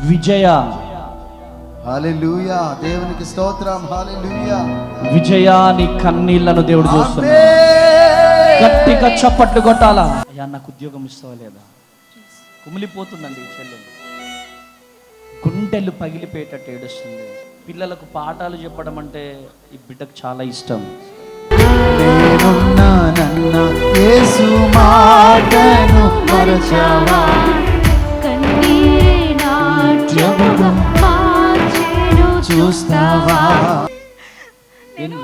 విజయ. హల్లెలూయా, దేవునికి స్తోత్రం. హల్లెలూయా. విజయ, నీ కన్నీళ్లను దేవుడు చూస్తున్నాడు. గట్టిగా చప్పట్లు కొట్టాలా. అయ్యా, నాకు ఉద్యోగం ఇస్తావా లేదా? కుమిలిపోతుందండి ఈ చెల్లెలు, గుండెలు పగిలిపోయేటట్టు ఏడుస్తుంది. పిల్లలకు పాఠాలు చెప్పడం అంటే ఈ బిడ్డకు చాలా ఇష్టం. నేనున్నానన్న యేసు మాటను మరచావా, చూస్తావా. నేను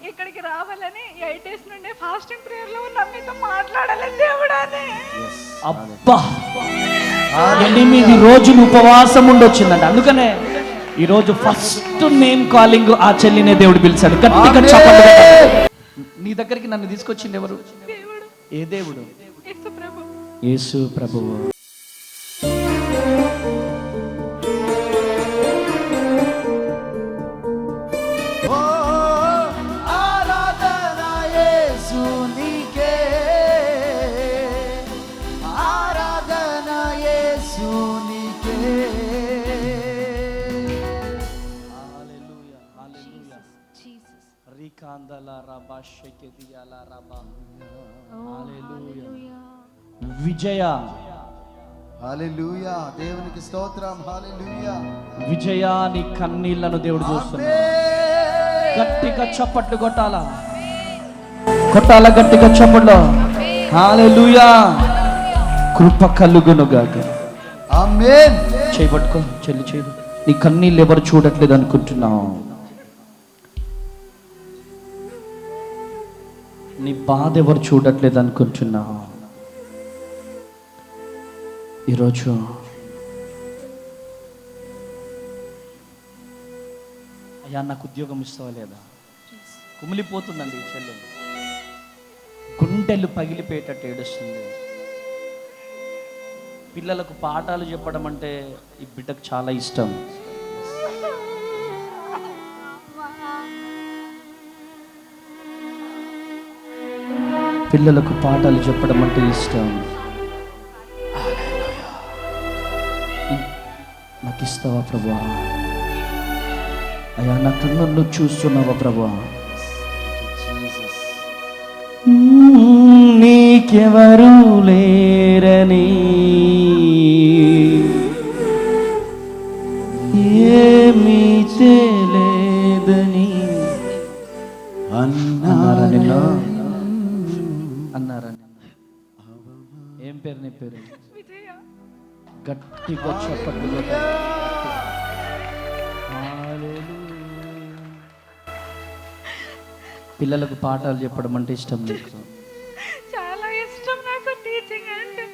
ఇక్కడికి రావాలని 8 days నుండి ఫాస్టింగ్ ప్రేయర్ లో ఉన్న మీతో మాట్లాడాలని దేవుడానే. అబ్బా, 8 రోజులు ఉపవాసం ఉండొచ్చిందండి. అందుకనే ఈరోజు ఫస్ట్ నేమ్ కాలింగ్ ఆ చెల్లినే దేవుడు పిలిచాడు. గట్టిగా చప్పట్లు కొట్టాలి. నీ దగ్గరికి నన్ను తీసుకొచ్చింది ఎవరు? దేవుడు. ఏ దేవుడు? యేసు ప్రభు. యేసు ప్రభువు. విజయ. హల్లెలూయా, దేవునికి స్తోత్రం. హల్లెలూయా. విజయ, నీ కన్నీళ్లను దేవుడు చూస్తున్నాడు. గట్టిగా చప్పట్లు కొట్టాలా, కొట్టాలా గట్టిగా చప్పట్లు. హల్లెలూయా. కృప కలుగునుగాక. ఆమేన్. చేయబట్టుకో చెల్లి, చేయి. నీ కన్నీళ్ళు ఎవరు చూడట్లేదు అనుకుంటున్నావు? నీ బాధ ఎవరు చూడట్లేదు అనుకుంటున్నావు? ఈరోజు అయ్యా, నాకు ఉద్యోగం ఇస్తావా లేదా? కుమిలిపోతుందండి ఈ చెల్లెలు, గుండెలు పగిలిపోయేటట్టు ఏడుస్తుంది. పిల్లలకు పాఠాలు చెప్పడం అంటే ఈ బిడ్డకు చాలా ఇష్టం. పిల్లలకు పాఠాలు చెప్పడం అంటే ఇష్టం. నాకు ఇస్తావా ప్రభా? అయ్యా, నా కన్నుల్లో చూస్తున్నావా ప్రభా? నీకెవరు లేరని, ఏమీ చేయలేదని అన్నారా నిన్న? అన్నారా నిన్న? ఏం పేరు నీ పేరు? విజయ. గట్టిగా చప్పట్లు కొట్టాలి. పిల్లలకు పాఠాలు చెప్పడం అంటే ఇష్టం నీకు? చాలా ఇష్టం నాకు టీచింగ్ అంటే.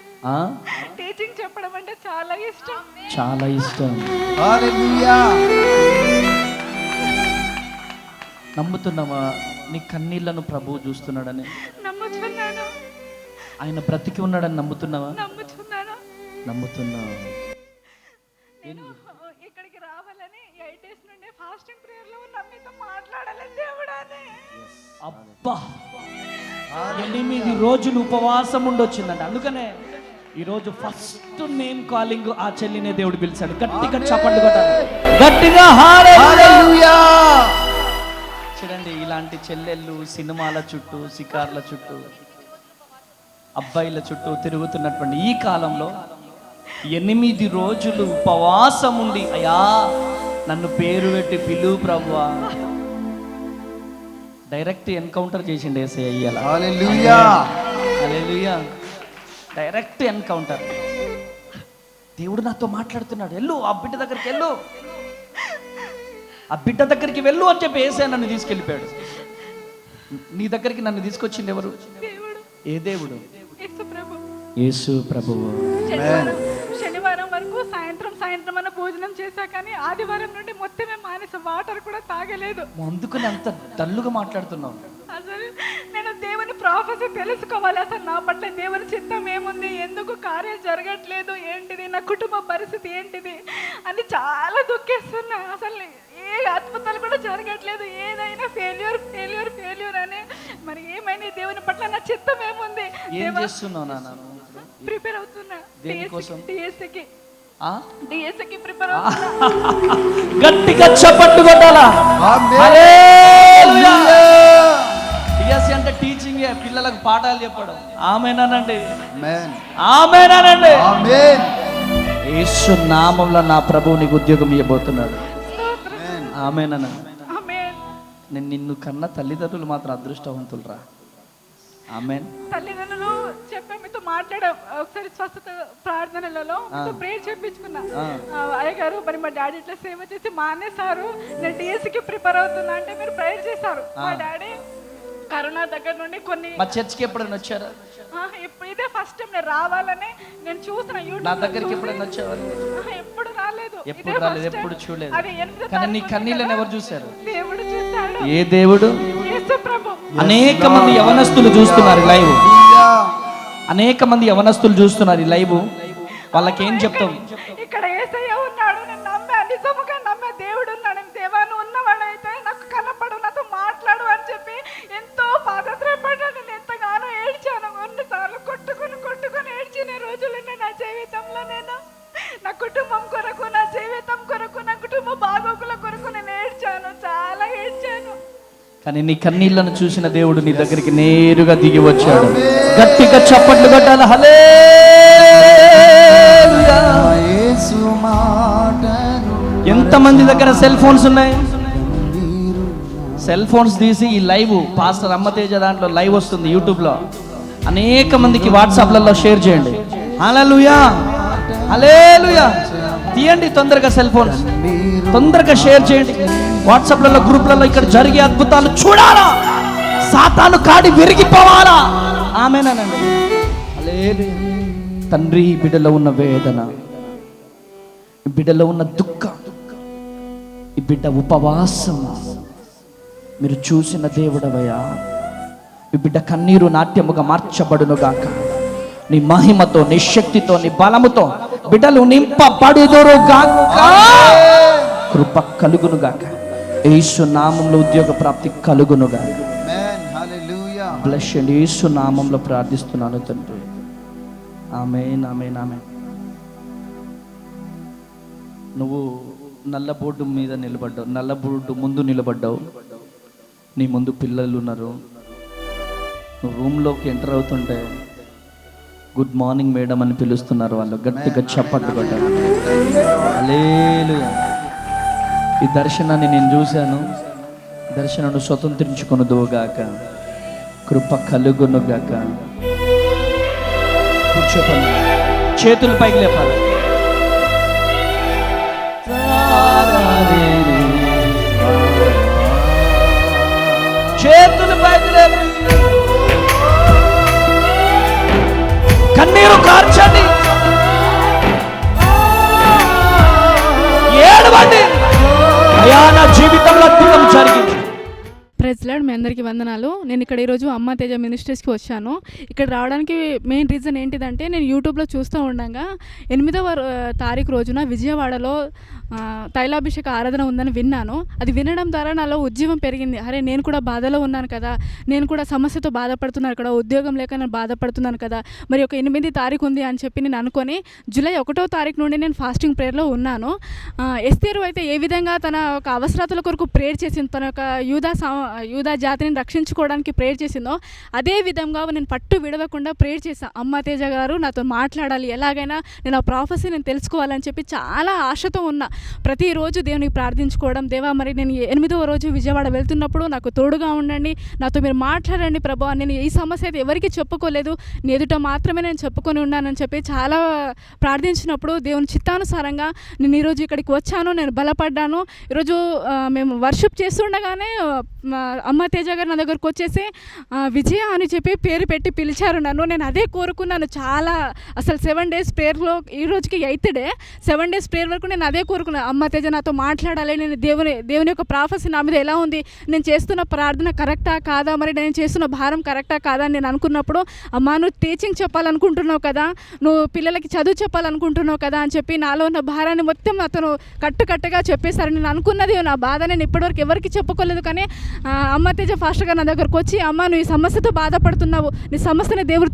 టీచింగ్ చెప్పడం అంటే చాలా ఇష్టం. చాలా ఇష్టం. హల్లెలూయా. నమ్ముతున్నావా నీ కన్నీళ్లను ప్రభువు చూస్తున్నాడని? నమ్ముచున్నాను. ఆయన బ్రతికి ఉన్నాడని నమ్ముతున్నావా? నమ్ముచున్నాను. నమ్ముతున్నావు. నేను ఇక్కడికి రావాలని 8 days నుండి ఫాస్టింగ్ ప్రేయర్ లో ఉన్న మీతో మాట్లాడాలని దేవుడానే. అబ్బా, 8 రోజులు ఉపవాసం ఉండొచ్చిందండి. అందుకనే ఈరోజు ఫస్ట్ నేమ్ కాలింగ్ ఆ చెల్లినే దేవుడు పిలిచాడు. గట్టిగా చప్పట్లు కొట్టాలి. గట్టిగా హల్లెలూయా. చూడండి, ఇలాంటి చెల్లెళ్ళు సినిమాల చుట్టూ, షికార్ల చుట్టూ, అబ్బాయిల చుట్టూ తిరుగుతున్నటువంటి ఈ కాలంలో 8 రోజులు ఉపవాసం ఉండి, అయ్యా నన్ను పేరు పెట్టి పిలువు ప్రభువా, డైరెక్ట్ ఎన్కౌంటర్ చేసిండు యేసయ్య ఇయ్యాల. హల్లెలూయా. హల్లెలూయా. Direct encounter. దేవుడు నాతో మాట్లాడుతున్నాడు. వెళ్ళు ఆ బిడ్డ దగ్గరికి, వెళ్ళు ఆ బిడ్డ దగ్గరికి వెళ్ళు అని చెప్పి యేసయ్య నన్ను తీసుకెళ్ళిపోయాడు. నీ దగ్గరికి నన్ను తీసుకొచ్చింది ఎవరు? దేవుడు. ఏ దేవుడు? యేసు ప్రభు. యేసు ప్రభువు. శనివారం వరకు సాయంత్రం అన్న భోజనం చేశా, కానీ ఆదివారం నుండి మొత్తమే మానేస, వాటర్ కూడా తాగలేదు. అందుకని అంత డల్లుగా మాట్లాడుతున్నావు. అసలు నేను దేవుని ప్రాఫెసీ తెలుసుకోవాలి. అసలు నా పట్ల దేవుని చిత్తం ఏముంది, ఎందుకు కార్యాలు జరగట్లేదు, ఏంటిది, నా కుటుంబ పరిస్థితి ఏంటిది అని చాలా దుఃఖిస్తున్నా. అసలు ఏ అద్భుతాలు కూడా జరగట్లేదు, ఏదైనా ఫెయిల్యూర్ అని. మరి ఏమైనా దేవుని పట్ల నా చిత్తం ఏముంది? ఏం చేస్తున్నావు నాన్న? ప్రిపేర్ అవుతున్నా దేనికోసం? టీఎస్సీకి. డిఎస్సికి ప్రిపేర్ గట్టిగా చప్పట్లు కొట్టాలా? హల్లెలూయా. డిఎస్సి అంటే టీచింగ్, పిల్లలకు పాఠాలు చెప్పడం. ఆమేనానండి, ఆమేనానండి. యేసు నామములో నా ప్రభువు నీకు ఉద్యోగం ఇవ్వబోతున్నాడు. ఆమేనానండి. నేను నిన్ను కన్నా తల్లిదండ్రులు మాత్రం అదృష్టవంతులరా. ఆమేన్. తల్లిదండ్రులు చెప్పే మీతో మాట్లాడాం ఒకసారి స్వస్థత ప్రార్థనలలో ప్రేయర్ చేయించుకున్నా. అయ్యగారు మరి మా డాడీ ఇట్లా సేవ చేసి మానేశారు, నేను డిఎస్సికి ప్రిపేర్ అవుతున్నా అంటే మీరు ప్రేయర్ చేశారు. మా డాడీ కరోనా దగ్గర నుండి కొన్ని మా చర్చికి ఎప్పుడైనా వచ్చారా? ఇప్పుడు ఇదే ఫస్ట్ టైం నేను రావాలని నేను చూసిన యూట్యూబ్. నా దగ్గరికి ఎప్పుడైనా వచ్చేవారు? ఎప్పుడు రాలేదు, ఎప్పుడు రాలేదు, ఎప్పుడు చూడలేదు. అది 8 కానీ నీ కన్నీళ్ళని ఎవరు చూశారు? దేవుడు చూశాడు. ఏ దేవుడు? యేసు ప్రభు. అనేక మంది యవనస్తులు చూస్తున్నారు లైవ్, అనేక మంది యవనస్తులు చూస్తున్నారు ఈ లైవ్. వాళ్ళకి ఏం చెప్తాం? ఇక్కడ యేసయ్య ఉన్నాడు, నేను నమ్మా, నిజముగా నమ్మా దేవుడు ఉన్నాడు. దేవాను ఉన్నవాడైతే నాకు కనపడు, నాతో మాట్లాడు అని చెప్పి ఎంతో పాదత్రపడ్డాను. నేను ఎంతగానో ఏడ్చాను, కొన్నిసార్లు కొట్టుకుని ఏడ్చిన రోజులు నా జీవితంలో. నేను నా కుటుంబం కొరకు, నా జీవితం కొరకు, నా కుటుంబ బాగోగుల కొరకు నేను ఏడ్చాను, చాలా ఏడ్చాను. కానీ నీ కన్నీళ్లను చూసిన దేవుడు నీ దగ్గరికి నేరుగా దిగి వచ్చాడు. గట్టిగా చప్పట్లు కొట్టాలి. హల్లెలూయా. ఎంతమంది దగ్గర సెల్ ఫోన్స్ ఉన్నాయి? సెల్ ఫోన్స్ తీసి ఈ లైవ్ పాస్టర్ అమ్మతేజ దాంట్లో లైవ్ వస్తుంది యూట్యూబ్లో, అనేక మందికి వాట్సాప్లలో షేర్ చేయండి. హల్లెలూయా, హల్లెలూయా. తీయండి తొందరగా సెల్ ఫోన్స్, తొందరగా షేర్ చేయండి వాట్సాప్లలో, గ్రూప్లలో. ఇక్కడ జరిగే అద్భుతాలు చూడాలా, సాతాను కాడి విరిగిపోవాలా. ఆమేనండి. హల్లెలూయా. తండ్రి, ఈ బిడ్డలో ఉన్న వేదన, ఈ బిడ్డలో ఉన్న దుఃఖం, ఈ బిడ్డ ఉపవాసం మీరు చూసిన దేవుడవయ్యా. ఈ బిడ్డ కన్నీరు నాట్యముగా మార్చబడును గాక. నీ మహిమతో, నీ శక్తితో, నీ బలముతో బిడ్డలు నింపబడుదురు గాక. కృప కలుగును గాక. యేసు నామములో ఉద్యోగ ప్రాప్తి కలుగును గాక. బ్లెస్ అండి. యేసు నామములో ప్రార్థిస్తున్నాను తండ్రి. ఆమేన్, ఆమేన్, ఆమేన్. నువ్వు నల్ల బోర్డు మీద నిలబడ్డావు, నల్ల బోర్డు ముందు నిలబడ్డావు. నీ ముందు పిల్లలు ఉన్నారు. నువ్వు రూమ్లోకి ఎంటర్ అవుతుంటే గుడ్ మార్నింగ్ మేడం అని పిలుస్తున్నారు వాళ్ళు. గట్టిగా చప్పట్లు కొట్టారు. హల్లెలూయా. ఈ దర్శనాన్ని నేను చూశాను. దర్శనాన్ని స్వతంత్రించుకొనుదువుగాక. కృప కలుగునుగాక. కూర్చోపండి, చేతులు పైకి లేపాలి. చేతులు పైకి లేపి కన్నీరు కార్చండి, ఏడవండి. అయ్యా, నా జీవితంలో అద్భుతం జరిగింది. Praise lord. మీ అందరికీ వందనాలు. నేను ఇక్కడ ఈరోజు అమ్మ తేజ మినిస్ట్రీస్కి వచ్చాను. ఇక్కడ రావడానికి మెయిన్ రీజన్ ఏంటిదంటే, నేను యూట్యూబ్లో చూస్తూ ఉండగా 8వ తారీఖు రోజున విజయవాడలో తైలాభిషేక ఆరాధన ఉందని విన్నాను. అది వినడం ద్వారా నాలో ఉద్యమం పెరిగింది. అరే, నేను కూడా బాధలో ఉన్నాను కదా, నేను కూడా సమస్యతో బాధపడుతున్నాను కదా, ఉద్యోగం లేక నేను బాధపడుతున్నాను కదా, మరి ఒక 8 తారీఖు ఉంది అని చెప్పి నేను అనుకొని జూలై 1వ తారీఖు నుండి నేను ఫాస్టింగ్ ప్రేయర్లో ఉన్నాను. ఎస్తేరు అయితే ఏ విధంగా తన ఒక అవసరాతుల కొరకు ప్రేయర్ చేసింది, తన యొక్క యూదా జాతిని రక్షించుకోవడానికి ప్రేయర్ చేసిందో అదే విధంగా నేను పట్టు విడవకుండా ప్రేయర్ చేశాను. అమ్మ తేజ గారు నాతో మాట్లాడాలి, ఎలాగైనా నేను ఆ ప్రాఫెసీ నేను తెలుసుకోవాలని చెప్పి చాలా ఆశతో ఉన్నా. ప్రతిరోజు దేవునికి ప్రార్థించుకోవడం, దేవా మరి నేను 8వ రోజు విజయవాడ వెళ్తున్నప్పుడు నాకు తోడుగా ఉండండి, నాతో మీరు మాట్లాడండి ప్రభు. నేను ఈ సమస్య అయితే ఎవరికి చెప్పుకోలేదు, నీ ఎదుట మాత్రమే నేను చెప్పుకొని ఉన్నానని చెప్పి చాలా ప్రార్థించినప్పుడు దేవుని చిత్తానుసారంగా నేను ఈరోజు ఇక్కడికి వచ్చాను. నేను బలపడ్డాను. ఈరోజు మేము వర్షిప్ చేస్తుండగానే అమ్మ తేజ గారు నా దగ్గరకు వచ్చేసి విజయ అని చెప్పి పేరు పెట్టి పిలిచారు నన్ను. నేను అదే కోరుకున్నాను చాలా. అసలు 7 days ప్రేయర్లో, ఈ రోజుకి 8th day, 7 days ప్రేయర్ వరకు నేను అదే కోరుకున్నాను. అమ్మ తేజ నాతో మాట్లాడాలి, నేను దేవుని యొక్క ప్రాఫెసీ నా మీద ఎలా ఉంది, నేను చేస్తున్న ప్రార్థన కరెక్టా కాదా, మరి నేను చేస్తున్న భారం కరెక్టా కాదా అని నేను అనుకున్నప్పుడు, అమ్మ నువ్వు టీచింగ్ చెప్పాలనుకుంటున్నావు కదా, నువ్వు పిల్లలకి చదువు చెప్పాలనుకుంటున్నావు కదా అని చెప్పి నాలో ఉన్న భారాన్ని మొత్తం అతను కట్టుకట్టుగా చెప్పేశారు. నేను అనుకున్నది నా బాధ నేను ఇప్పటివరకు ఎవరికి చెప్పుకోలేదు, కానీ అమ్మ తేజ ఫాస్ట్గా నా దగ్గరకు వచ్చి, అమ్మ నువ్వు ఈ సమస్యతో బాధపడుతున్నావు, నీ సమస్యని దేవుడు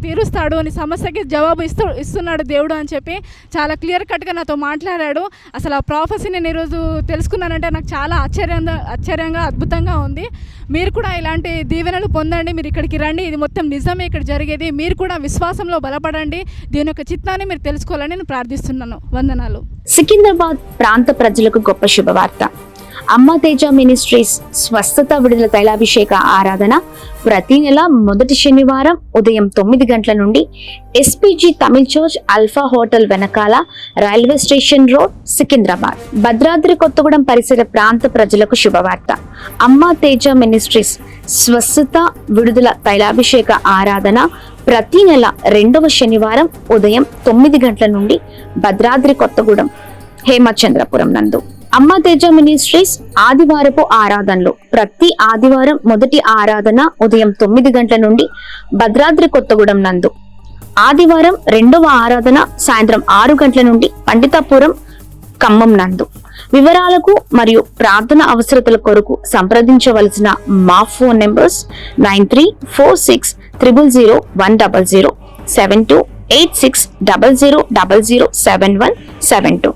తీరుస్తాడు, నీ సమస్యకి జవాబు ఇస్తున్నాడు దేవుడు అని చెప్పి చాలా క్లియర్ కట్గా నాతో మాట్లాడాడు. అసలు ఆ ప్రాఫెసీ నేను ఈరోజు తెలుసుకున్నానంటే నాకు చాలా ఆశ్చర్యంగా అద్భుతంగా ఉంది. మీరు కూడా ఇలాంటి దీవెనలు పొందండి, మీరు ఇక్కడికి రండి, ఇది మొత్తం నిజమే ఇక్కడ జరిగేది. మీరు కూడా విశ్వాసంలో బలపడండి, దీని యొక్క చిత్తాన్ని మీరు తెలుసుకోవాలని నేను ప్రార్థిస్తున్నాను. వందనాలు. సికింద్రాబాద్ ప్రాంత ప్రజలకు గొప్ప శుభవార్త. అమ్మ తేజ మినిస్ట్రీస్ స్వస్థత విడుదల తైలాభిషేక ఆరాధన ప్రతి నెల మొదటి శనివారం ఉదయం 9 గంటల నుండి SPG Tamil church alpha hotel వెనకాల, railway station road, Secunderabad. Bhadradri Kothagudem పరిసర ప్రాంత ప్రజలకు శుభవార్త. అమ్మ తేజ మినిస్ట్రీస్ స్వస్థత విడుదల తైలాభిషేక ఆరాధన ప్రతి నెల 2వ శనివారం ఉదయం 9 గంటల నుండి భద్రాద్రి కొత్తగూడెం హేమచంద్రపురం నందు. అమ్మ తేజ మినిస్ట్రీస్ ఆదివారపు ఆరాధనలు ప్రతి ఆదివారం మొదటి ఆరాధన ఉదయం 9 గంటల నుండి భద్రాద్రి కొత్తగూడెం నందు. ఆదివారం 2వ ఆరాధన సాయంత్రం 6 గంటల నుండి పండితాపురం ఖమ్మం నందు. వివరాలకు మరియు ప్రార్థన అవసరతల కొరకు సంప్రదించవలసిన మా ఫోన్ నెంబర్స్ 9346000100, 728600007172.